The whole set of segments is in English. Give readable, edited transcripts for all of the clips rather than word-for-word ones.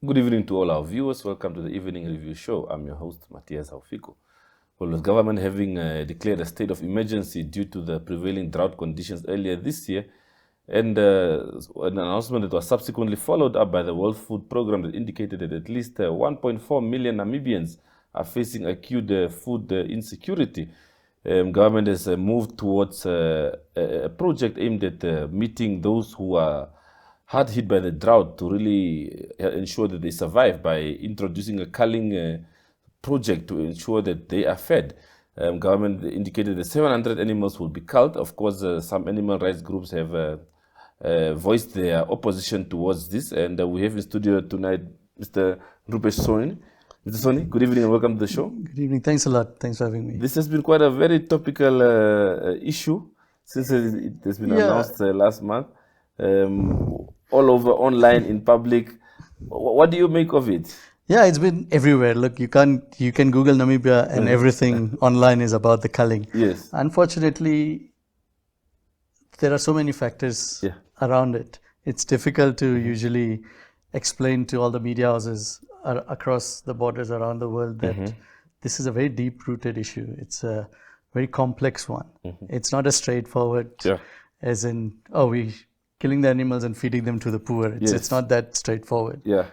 Good evening to all our viewers. Welcome to the Evening Review Show. I'm your host, Matthias Haufiko. Well, the government having declared a state of emergency due to the prevailing drought conditions earlier this year, and an announcement that was subsequently followed up by the World Food Programme that indicated that at least 1.4 million Namibians are facing acute food insecurity. Government has moved towards a project aimed at meeting those who are hard hit by the drought to really ensure that they survive by introducing a culling project to ensure that they are fed. Government indicated that 700 animals will be culled. Of course, some animal rights groups have voiced their opposition towards this, and we have in studio tonight Mr. Nrupesh Soni. Mr. Soni, good evening and welcome to the show. Good evening. Thanks a lot. Thanks for having me. This has been quite a very topical issue since it has been announced last month. All over online in public. What do you make of it? Yeah, it's been everywhere. Look, you can Google Namibia and everything online is about the culling. Yes. Unfortunately, there are so many factors around it. It's difficult to usually explain to all the media houses across the borders around the world that this is a very deep-rooted issue. It's a very complex one. It's not a straightforward as in, we killing the animals and feeding them to the poor. It's not that straightforward. Yeah.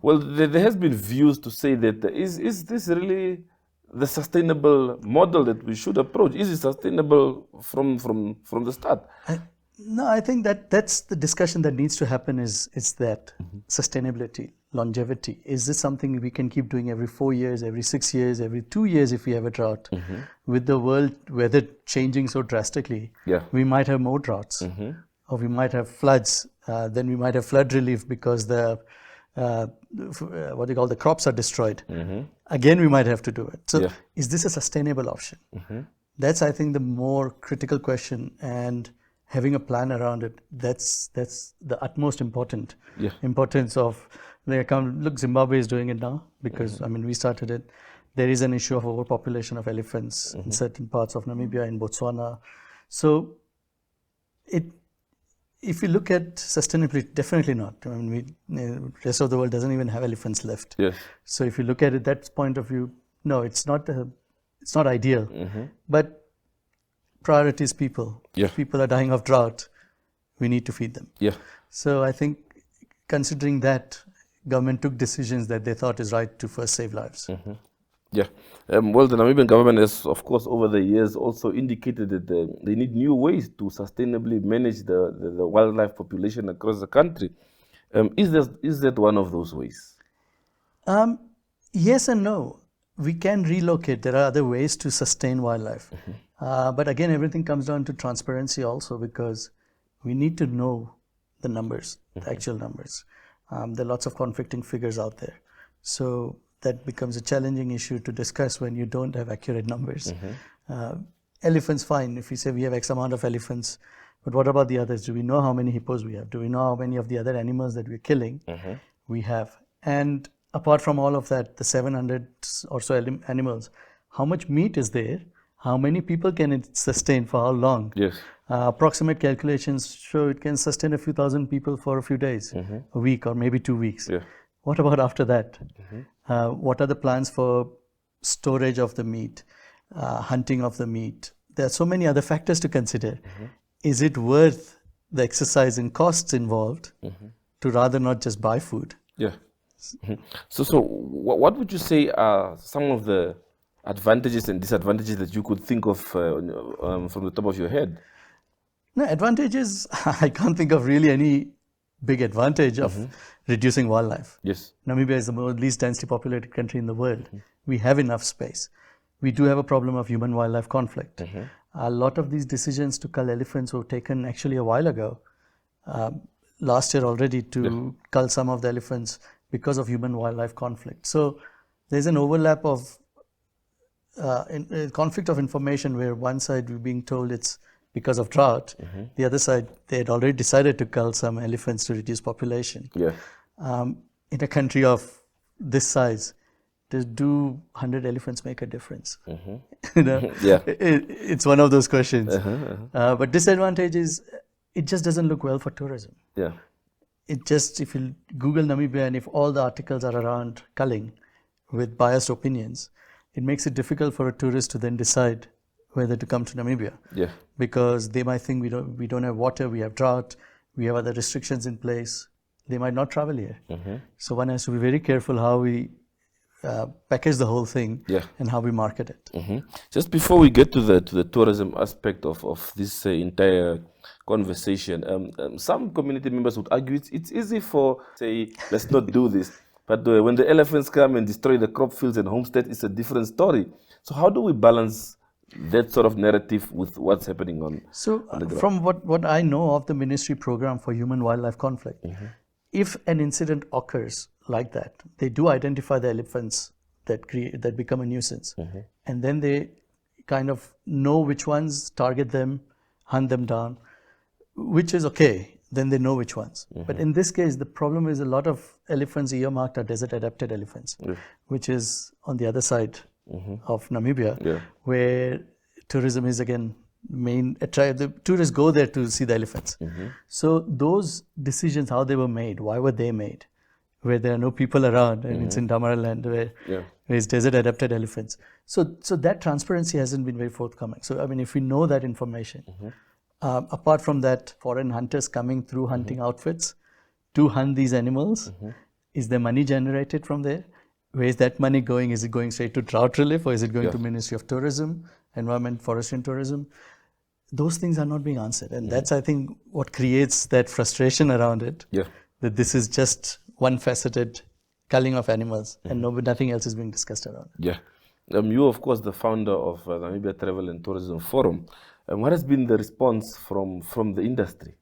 Well, there has been views to say that is this really the sustainable model that we should approach? Is it sustainable from the start? No, I think that's the discussion that needs to happen is that sustainability, longevity. Is this something we can keep doing every 4 years, every 6 years, every 2 years if we have a drought? With the world weather changing so drastically, we might have more droughts. Or we might have floods, then we might have flood relief because the the crops are destroyed. Again, we might have to do it. So is this a sustainable option? That's, I think, the more critical question, and having a plan around it, that's the utmost importance of the account. Look, Zimbabwe is doing it now because, we started it. There is an issue of overpopulation of elephants in certain parts of Namibia, in Botswana. So if you look at sustainability, definitely not. The rest of the world doesn't even have elephants left. Yes. So if you look at it that point of view, no, it's not ideal. But priority is people. If people are dying of drought, we need to feed them. So I think considering that, government took decisions that they thought is right to first save lives. Well, the Namibian government has, of course, over the years also indicated that they need new ways to sustainably manage the wildlife population across the country. Is that one of those ways? Yes and no. We can relocate. There are other ways to sustain wildlife. But again, everything comes down to transparency also, because we need to know the numbers, the actual numbers. There are lots of conflicting figures out there. So that becomes a challenging issue to discuss when you don't have accurate numbers. Elephants, fine. If we say we have X amount of elephants, but what about the others? Do we know how many hippos we have? Do we know how many of the other animals that we're killing we have? And apart from all of that, the 700 or so animals, how much meat is there? How many people can it sustain for how long? Approximate calculations show it can sustain a few thousand people for a few days, a week, or maybe 2 weeks. What about after that? What are the plans for storage of the meat, hunting of the meat? There are so many other factors to consider. Is it worth the exercise and costs involved to rather not just buy food? So what would you say are some of the advantages and disadvantages that you could think of from the top of your head? No, advantages, I can't think of really any big advantage of reducing wildlife. Namibia is the least densely populated country in the world. We have enough space. We do have a problem of human-wildlife conflict. A lot of these decisions to cull elephants were taken actually a while ago, last year already, to cull some of the elephants because of human-wildlife conflict. So there's an overlap of conflict of information where one side we're being told it's because of drought. The other side, they had already decided to cull some elephants to reduce population. In a country of this size, do 100 elephants make a difference? It's one of those questions. But disadvantage is it just doesn't look well for tourism. it just, if you Google Namibia and if all the articles are around culling with biased opinions, it makes it difficult for a tourist to then decide whether to come to Namibia. Yeah. Because they might think we don't have water, we have drought, we have other restrictions in place. They might not travel here. So one has to be very careful how we package the whole thing and how we market it. Just before we get to the tourism aspect of this entire conversation, some community members would argue it's easy for, say, let's not do this. But when the elephants come and destroy the crop fields and homestead, it's a different story. So how do we balance that sort of narrative with what's happening on the ground? From what I know of the ministry program for human-wildlife conflict, if an incident occurs like that, they do identify the elephants that become a nuisance. And then they kind of know which ones, target them, hunt them down, which is okay. Then they know which ones. But in this case, the problem is a lot of elephants earmarked are desert-adapted elephants, which is on the other side of Namibia, where tourism is again main. The tourists go there to see the elephants. So those decisions, how they were made, why were they made, where there are no people around, and it's in Damaraland where it's desert-adapted elephants. So that transparency hasn't been very forthcoming. So I mean, if we know that information. Apart from that, foreign hunters coming through hunting outfits to hunt these animals, is there money generated from there? Where is that money going? Is it going straight to drought relief, or is it going to Ministry of Tourism, Environment, Forestry and Tourism? Those things are not being answered. And that's, I think, what creates that frustration around it, that this is just one-faceted culling of animals and nothing else is being discussed around it. You, of course, the founder of Namibia Travel and Tourism Forum. What has been the response from the industry?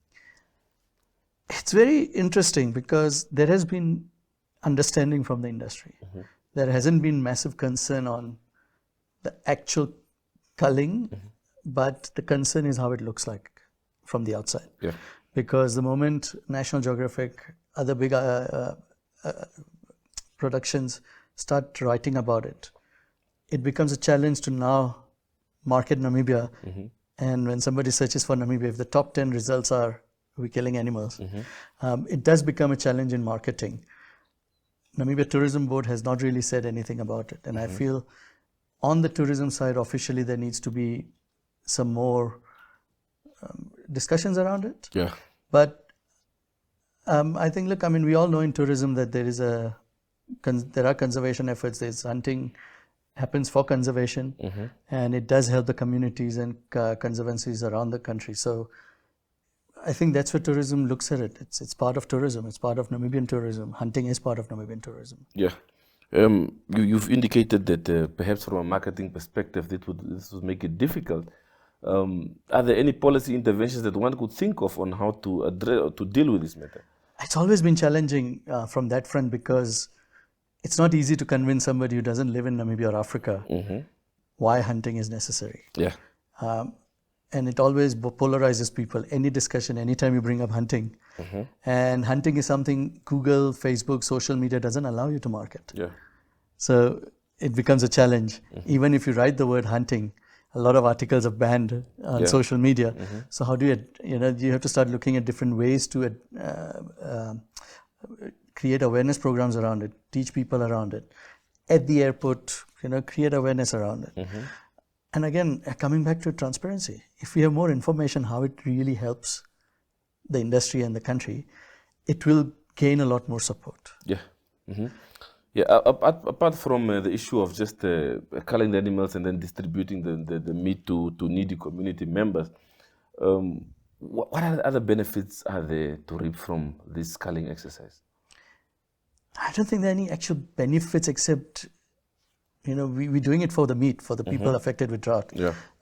It's very interesting because there has been understanding from the industry. There hasn't been massive concern on the actual culling, but the concern is how it looks like from the outside. Because the moment National Geographic, other big productions start writing about it, it becomes a challenge to now market Namibia. And when somebody searches for Namibia, if the top 10 results are we're killing animals, it does become a challenge in marketing. Namibia Tourism Board has not really said anything about it. And I feel on the tourism side, officially, there needs to be some more discussions around it. But I think, look, I mean, we all know in tourism that there are conservation efforts. There's hunting happens for conservation, and it does help the communities and conservancies around the country. So I think that's where tourism looks at it. It's part of tourism. It's part of Namibian tourism. Hunting is part of Namibian tourism. You've indicated that perhaps from a marketing perspective, this would make it difficult. Are there any policy interventions that one could think of on how to address, to deal with this matter? It's always been challenging from that front because it's not easy to convince somebody who doesn't live in Namibia or Africa why hunting is necessary. And it always polarizes people. Any discussion, anytime you bring up hunting. And hunting is something Google, Facebook, social media doesn't allow you to market. So it becomes a challenge. Even if you write the word hunting, a lot of articles are banned on social media. So how do you have to start looking at different ways to create awareness programs around it, teach people around it. At the airport, create awareness around it. And again, coming back to transparency, if we have more information how it really helps the industry and the country, it will gain a lot more support. Apart from the issue of just culling the animals and then distributing the meat to needy community members, what other benefits are there to reap from this culling exercise? I don't think there are any actual benefits except, we're doing it for the meat, for the people affected with drought.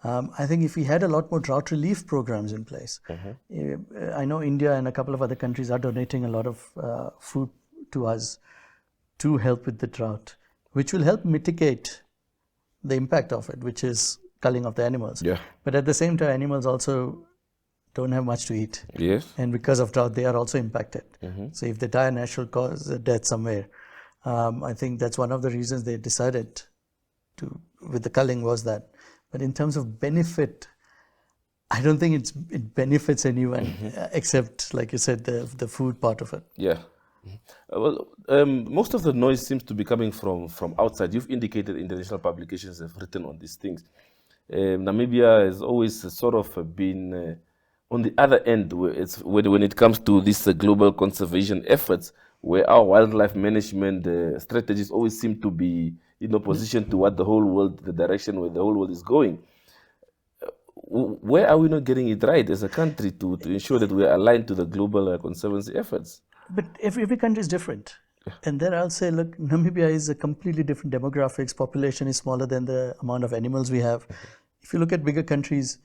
I think if we had a lot more drought relief programs in place, I know India and a couple of other countries are donating a lot of food to us to help with the drought, which will help mitigate the impact of it, which is culling of the animals. But at the same time, animals also don't have much to eat. And because of drought, they are also impacted. So if they die a natural cause death somewhere, I think that's one of the reasons they decided to, with the culling was that. But in terms of benefit, I don't think it benefits anyone except, like you said, the food part of it. Yeah. Most of the noise seems to be coming from outside. You've indicated international publications have written on these things. Namibia has always sort of been on the other end when it comes to these global conservation efforts, where our wildlife management strategies always seem to be in opposition to what the direction where the whole world is going. Where are we not getting it right as a country to ensure that we are aligned to the global conservancy efforts? But every country is different. And then I'll say, look, Namibia is a completely different demographics. Population is smaller than the amount of animals we have. If you look at bigger countries,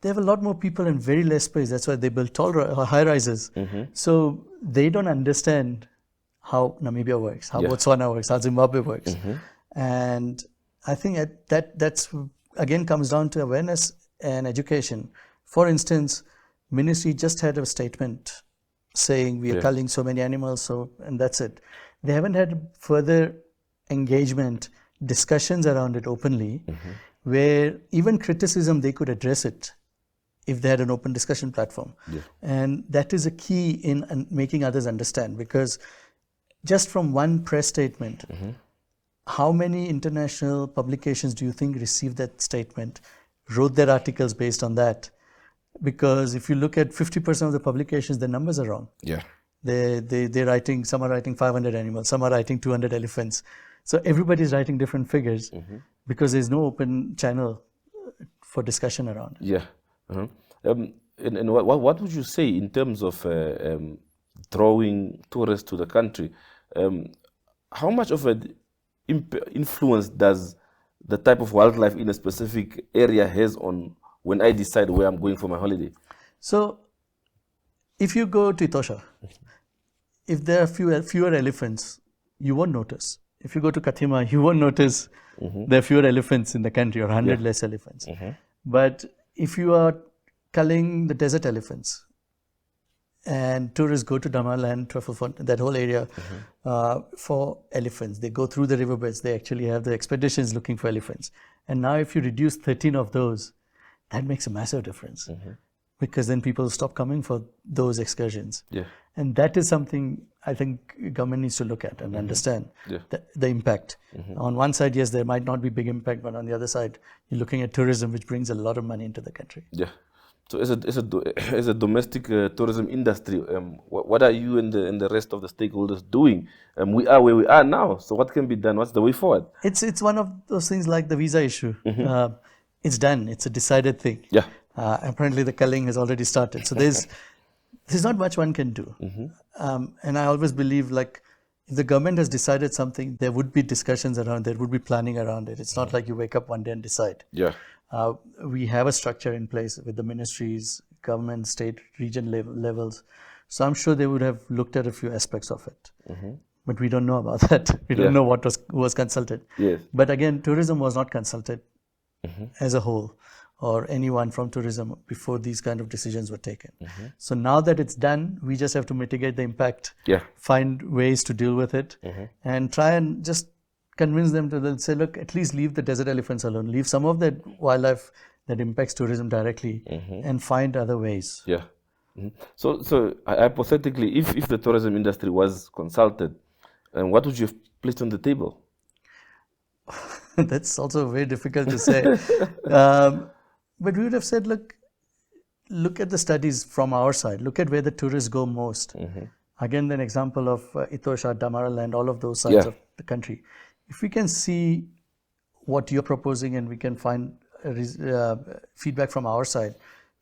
they have a lot more people and very less space. That's why they build tall high rises. So they don't understand how Namibia works, how Botswana works, how Zimbabwe works. And I think that's again comes down to awareness and education. For instance, ministry just had a statement saying we are culling so many animals, and that's it. They haven't had further engagement, discussions around it openly, where even criticism, they could address it if they had an open discussion platform. And that is a key in making others understand, because just from one press statement, how many international publications do you think received that statement, wrote their articles based on that? Because if you look at 50% of the publications, the numbers are wrong. They're writing, some are writing 500 animals, some are writing 200 elephants. So everybody's writing different figures because there's no open channel for discussion around it. And what would you say in terms of drawing tourists to the country? How much of an influence does the type of wildlife in a specific area has on when I decide where I'm going for my holiday? So if you go to Etosha, if there are fewer elephants, you won't notice. If you go to Katima, you won't notice there are fewer elephants in the country or 100 less elephants. But if you are culling the desert elephants, and tourists go to Damaraland, Trufflefontein, that whole area for elephants. They go through the riverbeds. They actually have the expeditions looking for elephants. And now if you reduce 13 of those, that makes a massive difference. Because then people stop coming for those excursions. And that is something I think government needs to look at and understand the impact. On one side, yes, there might not be big impact, but on the other side, you're looking at tourism, which brings a lot of money into the country. So as a domestic tourism industry, what are you and the rest of the stakeholders doing? We are where we are now. So what can be done? What's the way forward? It's one of those things like the visa issue. It's done. It's a decided thing. Apparently the culling has already started. So there's not much one can do. And I always believe, like, if the government has decided something, there would be discussions around, there would be planning around it. It's not like you wake up one day and decide. We have a structure in place with the ministries, government, state, region levels. So I'm sure they would have looked at a few aspects of it. But we don't know about that. We don't know what was consulted. But again, tourism was not consulted as a whole, or anyone from tourism before these kind of decisions were taken. So now that it's done, we just have to mitigate the impact, find ways to deal with it, and try and just convince them to say, look, at least leave the desert elephants alone, leave some of that wildlife that impacts tourism directly, and find other ways. So hypothetically, if the tourism industry was consulted, what would you have placed on the table? That's also very difficult to say. But we would have said, look at the studies from our side. Look at where the tourists go most. Again, an example of Etosha, Damaraland, all of those sides of the country. If we can see what you're proposing and we can find feedback from our side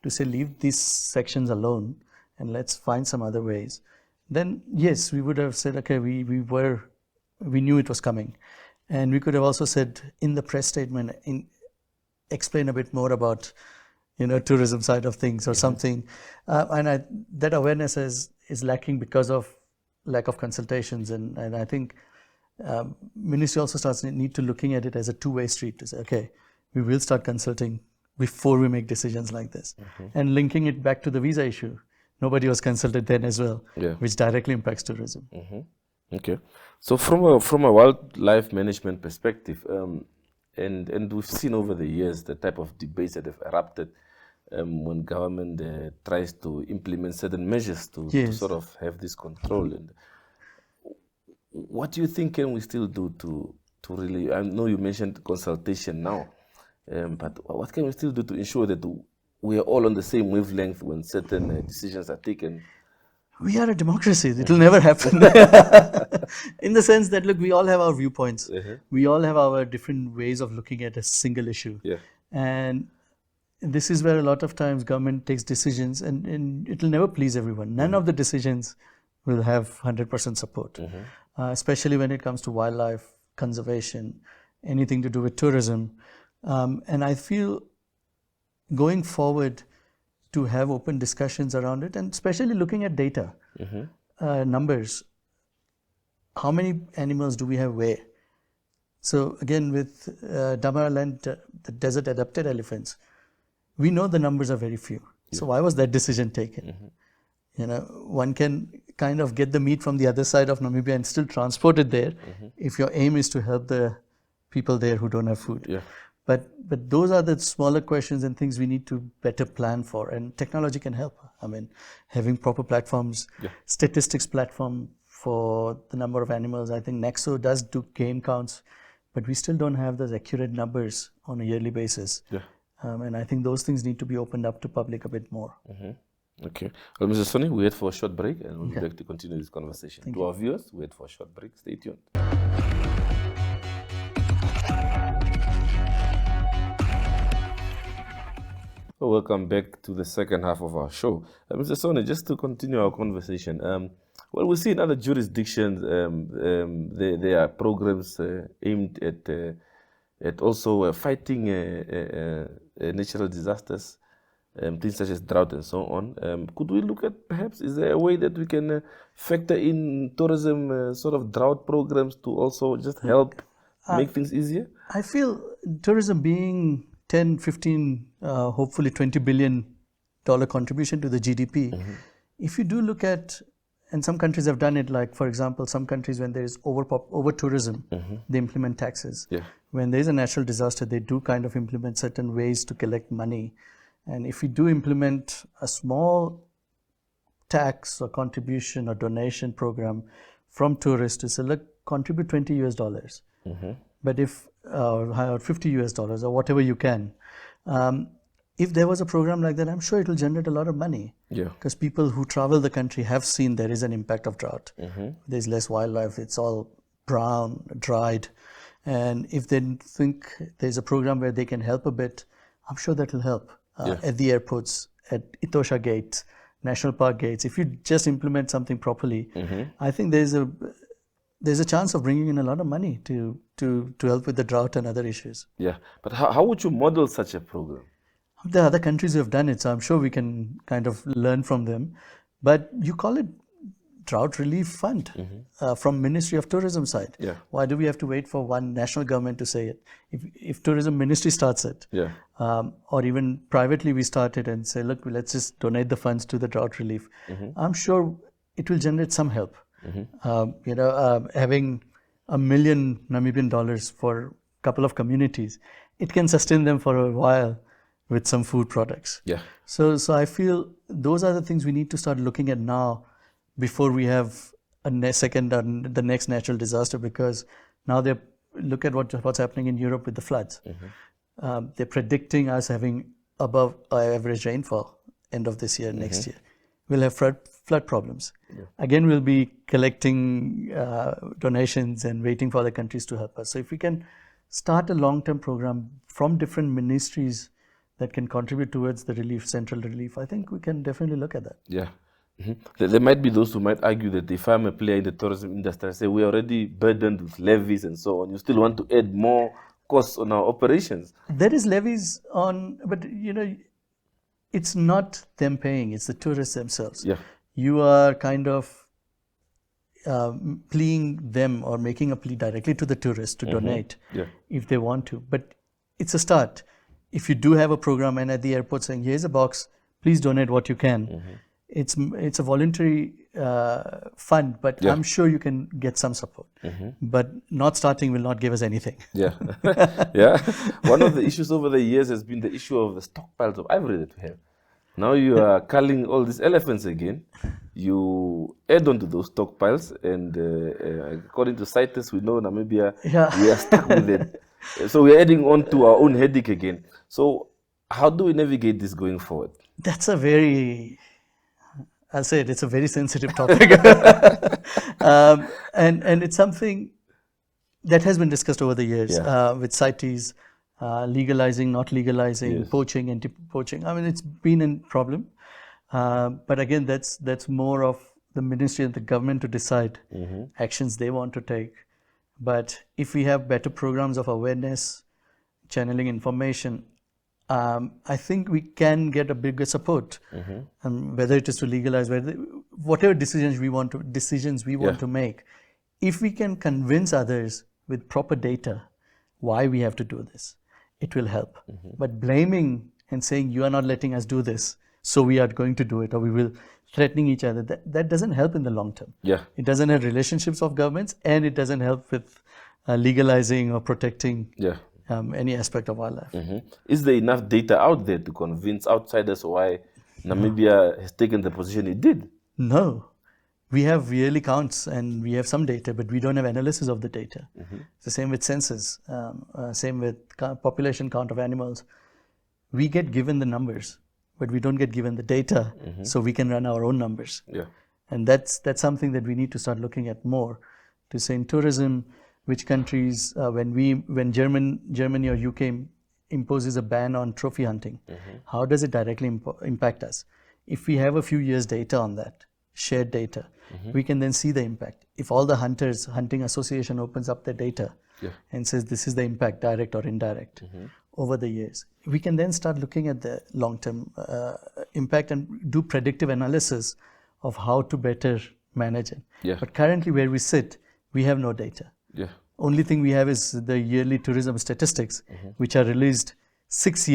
to say, leave these sections alone and let's find some other ways, then yes, we would have said, okay, we knew it was coming. And we could have also said in the press statement, explain a bit more about, tourism side of things or something. And that awareness is lacking because of lack of consultations. And I think ministry also need to looking at it as a two-way street to say, okay, we will start consulting before we make decisions like this. And linking it back to the visa issue. Nobody was consulted then as well, which directly impacts tourism. Okay. So from a wildlife management perspective, and we've seen over the years the type of debates that have erupted when government tries to implement certain measures to Yes. sort of have this control. And what do you think can we still do to really, I know you mentioned consultation now, but what can we still do to ensure that we are all on the same wavelength when certain decisions are taken? We are a democracy. It will never happen. In the sense that, look, we all have our viewpoints. We all have our different ways of looking at a single issue. Yeah. And this is where a lot of times government takes decisions and it will never please everyone. None of the decisions will have 100% support, especially when it comes to wildlife conservation, anything to do with tourism. And I feel going forward to have open discussions around it, and especially looking at data, numbers. How many animals do we have where? So again, with Damaraland, the desert adapted elephants, we know the numbers are very few. So why was that decision taken? You know, one can kind of get the meat from the other side of Namibia and still transport it there if your aim is to help the people there who don't have food. Yeah. But those are the smaller questions and things we need to better plan for, and technology can help. I mean, having proper platforms, statistics platform for the number of animals. I think Nexo does do game counts, but we still don't have those accurate numbers on a yearly basis. Yeah. And I think those things need to be opened up to public a bit more. Okay. Well, Mr. Soni, we head for a short break and we'll be back to continue this conversation. To our viewers, we head for a short break. Stay tuned. Well, welcome back to the second half of our show. Mr. Soni, just to continue our conversation, well, we see in other jurisdictions there are programs aimed at also fighting natural disasters, things such as drought and so on. Could we look at perhaps, is there a way that we can factor in tourism sort of drought programs to also just help make things easier? I feel tourism being 10, 15, hopefully $20 billion contribution to the GDP. If you do look at, and some countries have done it, like for example, some countries when there is over tourism, they implement taxes. When there is a natural disaster, they do kind of implement certain ways to collect money. And if we do implement a small tax or contribution or donation program from tourists to say, look, contribute $20 US. But if $50 US or whatever you can, if there was a program like that, I'm sure it will generate a lot of money. Because people who travel the country have seen there is an impact of drought. There's less wildlife, it's all brown, dried. And if they think there's a program where they can help a bit, I'm sure that will help. At the airports, at Etosha gates, national park gates, if you just implement something properly, I think there's a chance of bringing in a lot of money to help with the drought and other issues. Yeah, but how would you model such a program? There are other countries who have done it, so I'm sure we can kind of learn from them. But you call it drought relief fund from Ministry of Tourism side. Why do we have to wait for one national government to say it? If tourism ministry starts it, or even privately we start it and say, look, let's just donate the funds to the drought relief. I'm sure it will generate some help. Having $1 million Namibian dollars for a couple of communities, it can sustain them for a while with some food products. So I feel those are the things we need to start looking at now before we have the next natural disaster, because now they look at what's happening in Europe with the floods. They're predicting us having above average rainfall end of this year, next year. We'll have flood problems. Again, we'll be collecting donations and waiting for other countries to help us. So if we can start a long-term program from different ministries that can contribute towards the relief, central relief, I think we can definitely look at that. There might be those who might argue that if I'm a player in the tourism industry, I say we're already burdened with levies and so on, you still want to add more costs on our operations. There is levies on, but it's not them paying, it's the tourists themselves. You are kind of pleading them or making a plea directly to the tourists to donate if they want to. But it's a start. If you do have a program and at the airport saying, here's a box, please donate what you can. It's a voluntary fund, but Yeah. I'm sure you can get some support. But not starting will not give us anything. Yeah. Yeah. One of the issues over the years has been the issue of the stockpiles of ivory that we have. Now you are culling all these elephants again. You add on to those stockpiles, and according to CITES, we know Namibia, Yeah. we are stuck with it. So we're adding on to our own headache again. So how do we navigate this going forward? That's a very, I'll say it's a very sensitive topic. And it's something that has been discussed over the years Yeah. with CITES, legalizing, not legalizing, Yes. poaching, anti-poaching. I mean, it's been a problem. But again, that's more of the ministry and the government to decide actions they want to take. But if we have better programs of awareness, channeling information, I think we can get a bigger support. Whether it is to legalize, whatever decisions we want to make, if we can convince others with proper data why we have to do this, it will help. But blaming and saying you are not letting us do this, so we are going to do it, or we will threatening each other, that doesn't help in the long term. Yeah. It doesn't help relationships of governments, and it doesn't help with legalizing or protecting any aspect of wildlife. Is there enough data out there to convince outsiders why Namibia has taken the position it did? No. We have yearly counts and we have some data, but we don't have analysis of the data. It's the same with census, same with population count of animals. We get given the numbers, but we don't get given the data, so we can run our own numbers. Yeah. And that's something that we need to start looking at more. To say in tourism, which countries, when Germany or UK imposes a ban on trophy hunting, how does it directly impact us? If we have a few years data on that, shared data, we can then see the impact. If all the hunting association opens up their data and says this is the impact, direct or indirect, over the years, we can then start looking at the long-term impact and do predictive analysis of how to better manage it. But currently where we sit, we have no data. Only thing we have is the yearly tourism statistics, which are released 6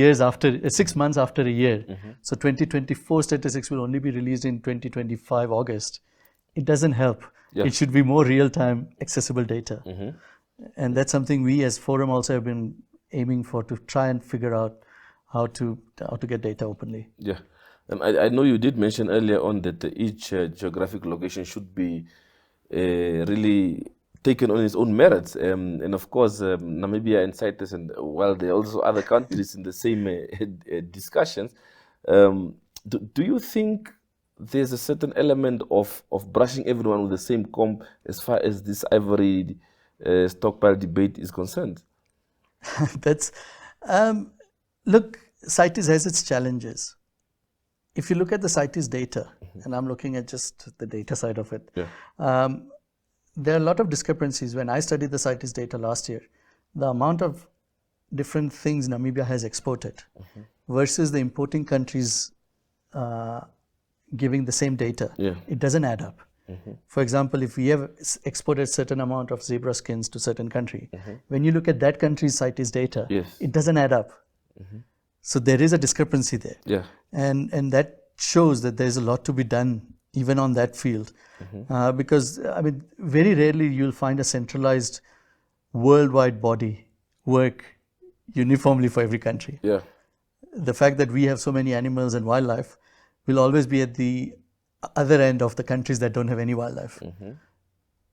months after a year. So 2024 statistics will only be released in 2025 August. It doesn't help. It should be more real-time accessible data. And that's something we as Forum also have been aiming for, to try and figure out how to get data openly. Yeah. I know you did mention earlier on that each geographic location should be really taken on its own merits. And of course, Namibia and CITES, and while there are also other countries in the same discussions, do you think there's a certain element of brushing everyone with the same comb as far as this ivory stockpile debate is concerned? Look, CITES has its challenges. If you look at the CITES data, and I'm looking at just the data side of it, there are a lot of discrepancies. When I studied the CITES data last year, the amount of different things Namibia has exported versus the importing countries giving the same data, it doesn't add up. For example, if we have exported certain amount of zebra skins to certain country, when you look at that country's CITES data, it doesn't add up. So there is a discrepancy there. And that shows that there's a lot to be done even on that field. Because, I mean, very rarely you'll find a centralized worldwide body work uniformly for every country. The fact that we have so many animals and wildlife will always be at the other end of the countries that don't have any wildlife.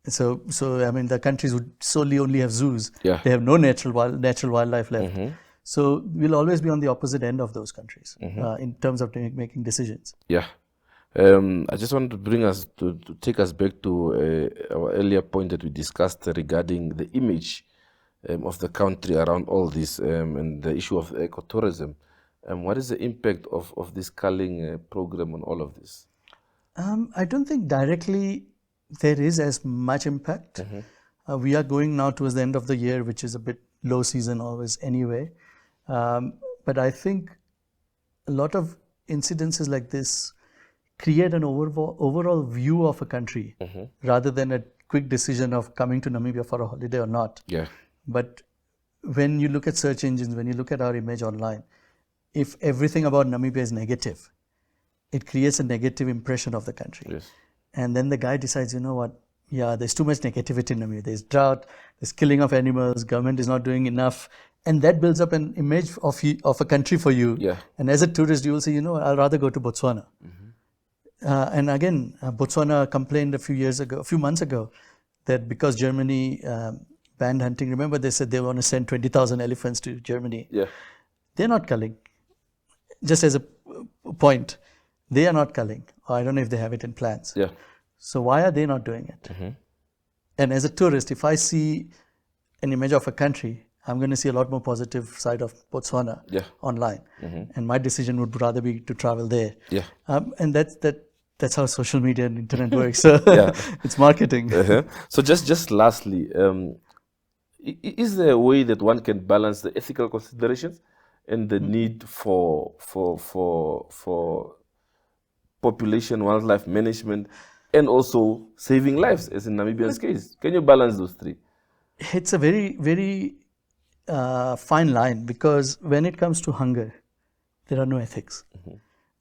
So I mean, the countries would solely only have zoos. They have no natural wildlife left. So we'll always be on the opposite end of those countries in terms of making decisions. I just want to bring us to take us back to our earlier point that we discussed regarding the image of the country around all this and the issue of ecotourism. What is the impact of this culling program on all of this? I don't think directly there is as much impact. We are going now towards the end of the year, which is a bit low season always anyway. But I think a lot of incidences like this create an overall view of a country rather than a quick decision of coming to Namibia for a holiday or not. But when you look at search engines, when you look at our image online, if everything about Namibia is negative, it creates a negative impression of the country. And then the guy decides, you know what? Yeah, there's too much negativity in me. There's drought, there's killing of animals, government is not doing enough. And that builds up an image of a country for you. Yeah. And as a tourist, you will say, you know, I'll rather go to Botswana. And again, Botswana complained a few months ago, that because Germany banned hunting, remember they said they want to send 20,000 elephants to Germany. Yeah. They're not culling. Just as a point, they are not culling. Or I don't know if they have it in plans. Yeah. So why are they not doing it? And as a tourist, if I see an image of a country, I'm going to see a lot more positive side of Botswana online. And my decision would rather be to travel there. Yeah. And that's how social media and internet works. So it's marketing. So just lastly, is there a way that one can balance the ethical considerations and the need for population, wildlife management, and also saving lives, as in Namibia's case? Can you balance those three? It's a very, very fine line, because when it comes to hunger, there are no ethics.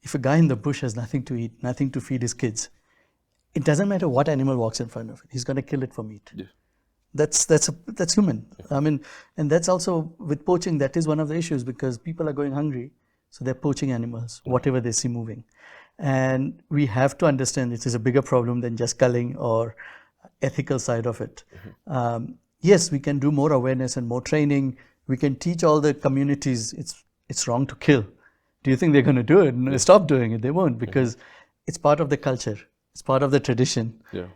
If a guy in the bush has nothing to eat, nothing to feed his kids, it doesn't matter what animal walks in front of it. He's going to kill it for meat. Yeah. That's human. I mean, and that's also with poaching. That is one of the issues, because people are going hungry, so they're poaching animals, whatever they see moving. And we have to understand it is a bigger problem than just culling or ethical side of it. Yes, we can do more awareness and more training. We can teach all the communities it's wrong to kill. Do you think they're going to do it? No, stop doing it. They won't, because it's part of the culture. It's part of the tradition. Yeah.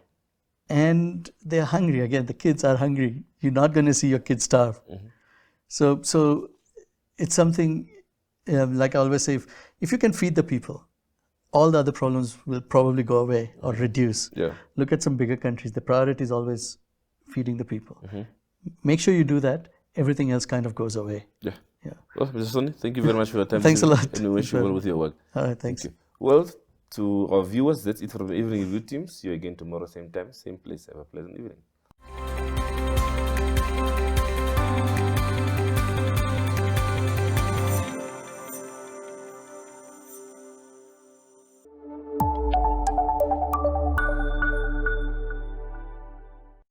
And they're hungry. Again, the kids are hungry. You're not going to see your kids starve. So it's something, like I always say, if you can feed the people, all the other problems will probably go away or reduce. Yeah. Look at some bigger countries. The priority is always feeding the people. Make sure you do that. Everything else kind of goes away. Yeah. Well, Mr. Soni, thank you very much for your time. Thanks a lot. And we wish you well with your work. All right, thanks. Thank you. Well, to our viewers, that's it from the Evening Review team. See you again tomorrow, same time, same place. Have a pleasant evening.